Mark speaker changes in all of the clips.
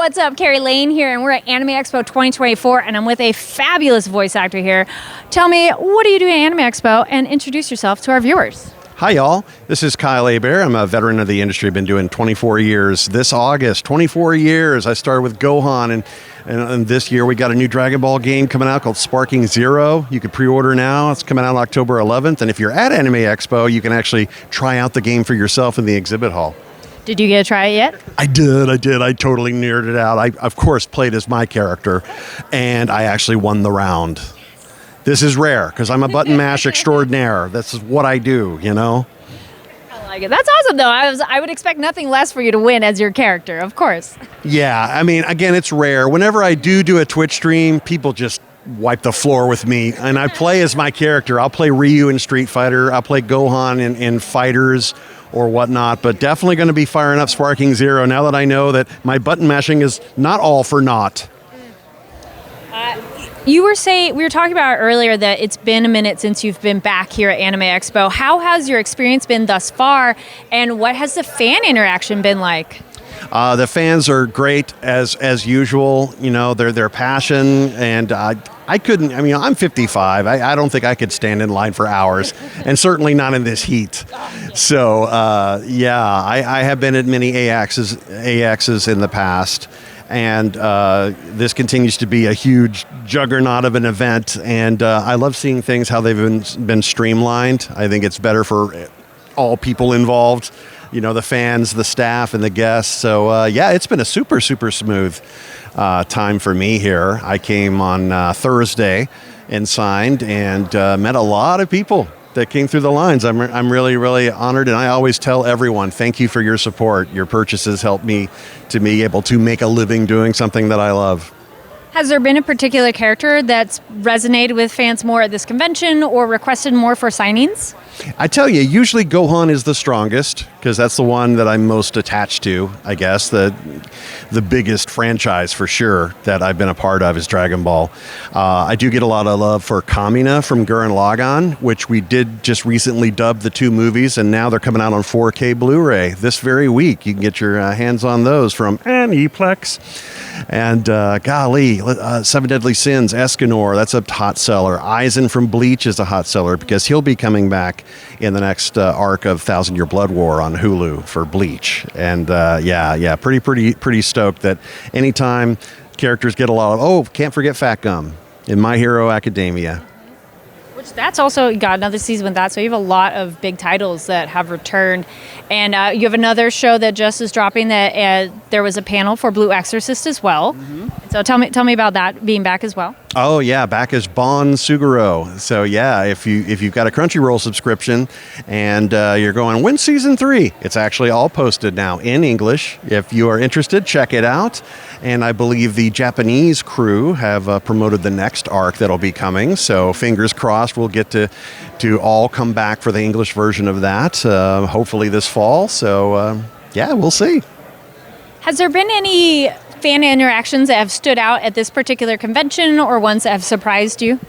Speaker 1: what's up? Carrie Lane here, and we're at Anime Expo 2024, and I'm with a fabulous voice actor here. Tell me, what are you doing at Anime Expo, and introduce yourself to our viewers.
Speaker 2: Hi, y'all. This is Kyle Hebert. I'm a veteran of the industry. I've been doing 24 years. This August, 24 years. I started with Gohan, and this year we got a new Dragon Ball game coming out called Sparking Zero. You can pre-order now. It's coming out October 11th. And if you're at Anime Expo, you can actually try out the game for yourself in the exhibit hall.
Speaker 1: Did you get to try it yet?
Speaker 2: I did. I totally nerded out. I, of course, played as my character, and I actually won the round. This is rare, because I'm a button mash extraordinaire. This is what I do, you know?
Speaker 1: I like it. That's awesome, though. I would expect nothing less for you to win as your character, of course.
Speaker 2: Yeah, I mean, again, it's rare. Whenever I do a Twitch stream, people just wipe the floor with me, and I play as my character. I'll play Ryu in Street Fighter. I'll play Gohan in Fighters or whatnot, but definitely going to be firing up Sparking Zero now that I know that my button mashing is not all for naught.
Speaker 1: We were talking about earlier that it's been a minute since you've been back here at Anime Expo. How has your experience been thus far, and what has the fan interaction been like?
Speaker 2: The fans are great as usual. You know, their passion, and I couldn't. I mean, I'm 55. I don't think I could stand in line for hours, and certainly not in this heat. So I have been at many AXs in the past. And this continues to be a huge juggernaut of an event, and I love seeing things how they've been streamlined. I think it's better for all people involved, you know, the fans, the staff, and the guests. So it's been a super smooth time for me here. I came on Thursday and signed, and met a lot of people that came through the lines. I'm really honored, and I always tell everyone, thank you for your support. Your purchases help me to be able to make a living doing something that I love.
Speaker 1: Has there been a particular character that's resonated with fans more at this convention or requested more for signings?
Speaker 2: I tell you, usually Gohan is the strongest, because that's the one that I'm most attached to, I guess. The biggest franchise for sure that I've been a part of is Dragon Ball. I do get a lot of love for Kamina from Gurren Lagann, which we did just recently dub the 2 movies, and now they're coming out on 4K Blu-ray this very week. You can get your hands on those from Aniplex. And Seven Deadly Sins, Escanor, that's a hot seller. Aizen from Bleach is a hot seller, because he'll be coming back in the next arc of Thousand Year Blood War on Hulu for Bleach. And pretty stoked that anytime characters get a lot of, can't forget Fat Gum in My Hero Academia.
Speaker 1: Which that's also got another season with that, so you have a lot of big titles that have returned. And you have another show that just is dropping that there was a panel for Blue Exorcist as well. Mm-hmm. So tell me about that being back as well.
Speaker 2: Oh yeah, back as Bon Suguro. So yeah, if you've got a Crunchyroll subscription and you're going, when's season 3? It's actually all posted now in English. If you are interested, check it out. And I believe the Japanese crew have promoted the next arc that'll be coming. So fingers crossed we'll get to all come back for the English version of that, hopefully this fall. So we'll see.
Speaker 1: Has there been any fan interactions that have stood out at this particular convention, or ones that have surprised you?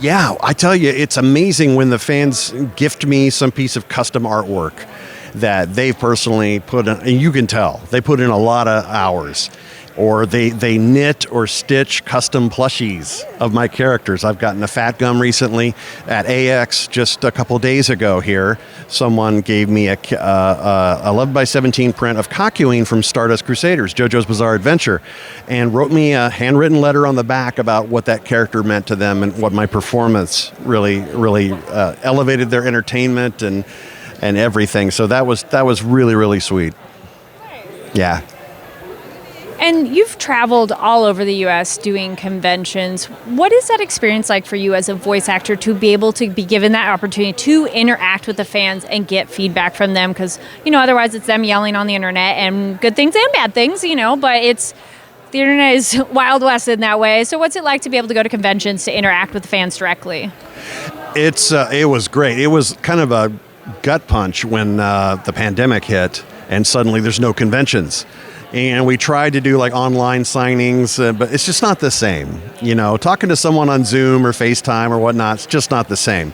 Speaker 2: Yeah, I tell you, it's amazing when the fans gift me some piece of custom artwork that they've personally put in, and you can tell, they put in a lot of hours. Or they knit or stitch custom plushies of my characters. I've gotten a Fat Gum recently at AX just a couple days ago here. Someone gave me a 11x17 print of Kakyoin from Stardust Crusaders, JoJo's Bizarre Adventure, and wrote me a handwritten letter on the back about what that character meant to them and what my performance really elevated their entertainment and everything. So that was really sweet. Yeah.
Speaker 1: And you've traveled all over the U.S. doing conventions. What is that experience like for you as a voice actor to be able to be given that opportunity to interact with the fans and get feedback from them? Because, otherwise it's them yelling on the internet, and good things and bad things, but the internet is Wild West in that way. So what's it like to be able to go to conventions to interact with the fans directly?
Speaker 2: It was great. It was kind of a gut punch when the pandemic hit and suddenly there's no conventions. And we tried to do like online signings, but it's just not the same. Talking to someone on Zoom or FaceTime or whatnot, it's just not the same.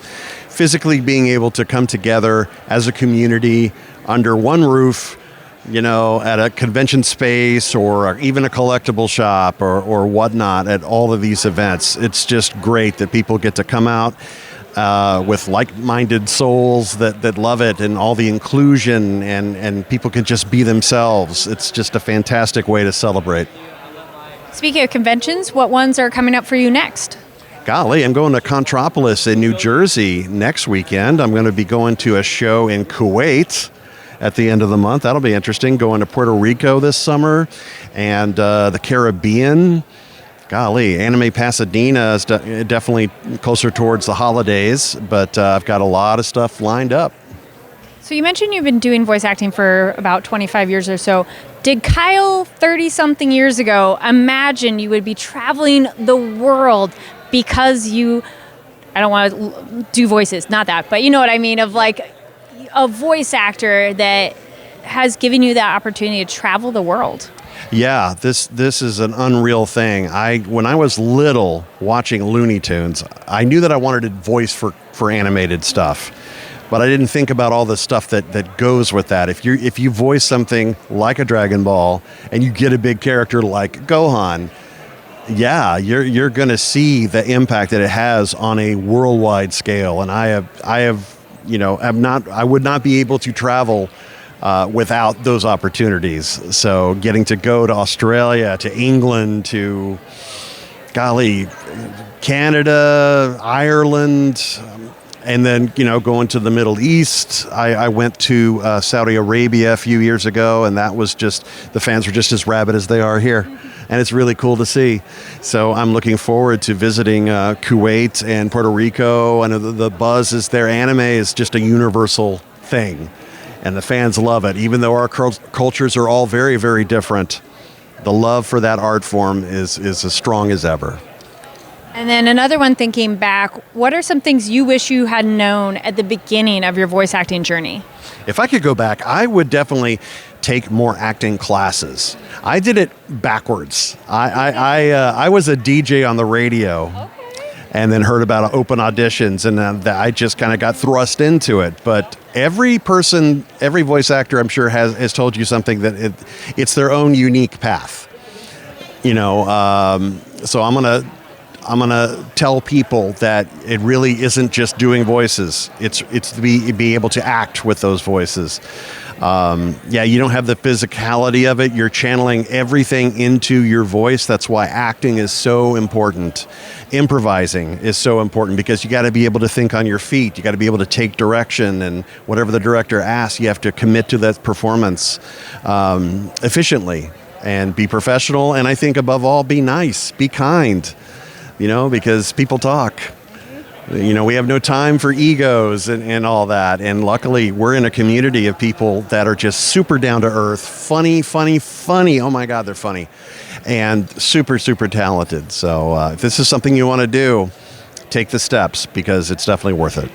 Speaker 2: Physically being able to come together as a community under one roof, at a convention space or even a collectible shop or whatnot at all of these events. It's just great that people get to come out with like-minded souls that love it, and all the inclusion, and people can just be themselves. It's just a fantastic way to celebrate.
Speaker 1: Speaking of conventions, what ones are coming up for you next?
Speaker 2: Golly, I'm going to Contropolis in New Jersey next weekend. I'm going to be going to a show in Kuwait at the end of the month. That'll be interesting. Going to Puerto Rico this summer, and the Caribbean. Golly, Anime Pasadena is definitely closer towards the holidays, but I've got a lot of stuff lined up.
Speaker 1: So you mentioned you've been doing voice acting for about 25 years or so. Did Kyle 30-something years ago imagine you would be traveling the world because I don't want to do voices, not that, but you know what I mean, of like a voice actor that has given you that opportunity to travel the world?
Speaker 2: Yeah, this is an unreal thing. When I was little watching Looney Tunes, I knew that I wanted to voice for animated stuff, but I didn't think about all the stuff that goes with that. If you voice something like a Dragon Ball and you get a big character like Gohan, yeah, you're going to see the impact that it has on a worldwide scale. And I would not be able to travel without those opportunities. So getting to go to Australia, to England, to Canada, Ireland, and then going to the Middle East. I went to Saudi Arabia a few years ago, and that was just, the fans were just as rabid as they are here. And it's really cool to see. So I'm looking forward to visiting Kuwait and Puerto Rico. And the buzz is there. Anime is just a universal thing, and the fans love it. Even though our cultures are all very, very different, the love for that art form is as strong as ever.
Speaker 1: And then another one, thinking back, what are some things you wish you had known at the beginning of your voice acting journey?
Speaker 2: If I could go back, I would definitely take more acting classes. I did it backwards. I was a DJ on the radio. Okay. And then heard about open auditions, and I just kind of got thrust into it. But every voice actor, I'm sure, has told you something that it's their own unique path. So I'm gonna tell people that it really isn't just doing voices. It's to be able to act with those voices. You don't have the physicality of it. You're channeling everything into your voice. That's why acting is so important. Improvising is so important, because you got to be able to think on your feet. You got to be able to take direction, and whatever the director asks, you have to commit to that performance efficiently and be professional. And I think above all, be nice, be kind, because people talk. We have no time for egos and all that. And luckily, we're in a community of people that are just super down to earth, funny. Oh my God, they're funny. And super, super talented. So if this is something you want to do, take the steps, because it's definitely worth it.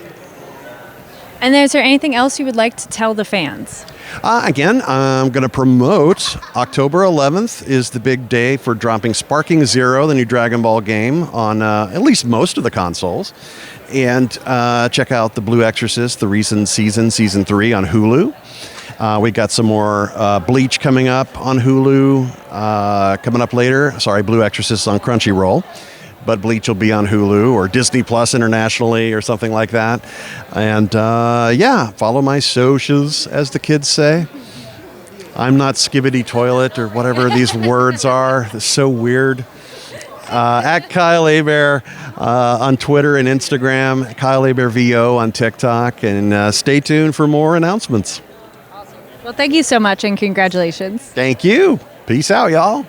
Speaker 1: And is there anything else you would like to tell the fans?
Speaker 2: Again, I'm going to promote October 11th is the big day for dropping Sparking Zero, the new Dragon Ball game, on at least most of the consoles. And check out The Blue Exorcist, The Recent Season 3 on Hulu. We got some more Bleach coming up on Hulu coming up later. Blue Exorcist on Crunchyroll. But Bleach will be on Hulu or Disney Plus internationally or something like that. And follow my socials, as the kids say. I'm not Skibbity Toilet or whatever these words are. It's so weird. At Kyle Hebert on Twitter and Instagram. Kyle Hebert VO on TikTok. And stay tuned for more announcements.
Speaker 1: Awesome. Well, thank you so much, and congratulations.
Speaker 2: Thank you. Peace out, y'all.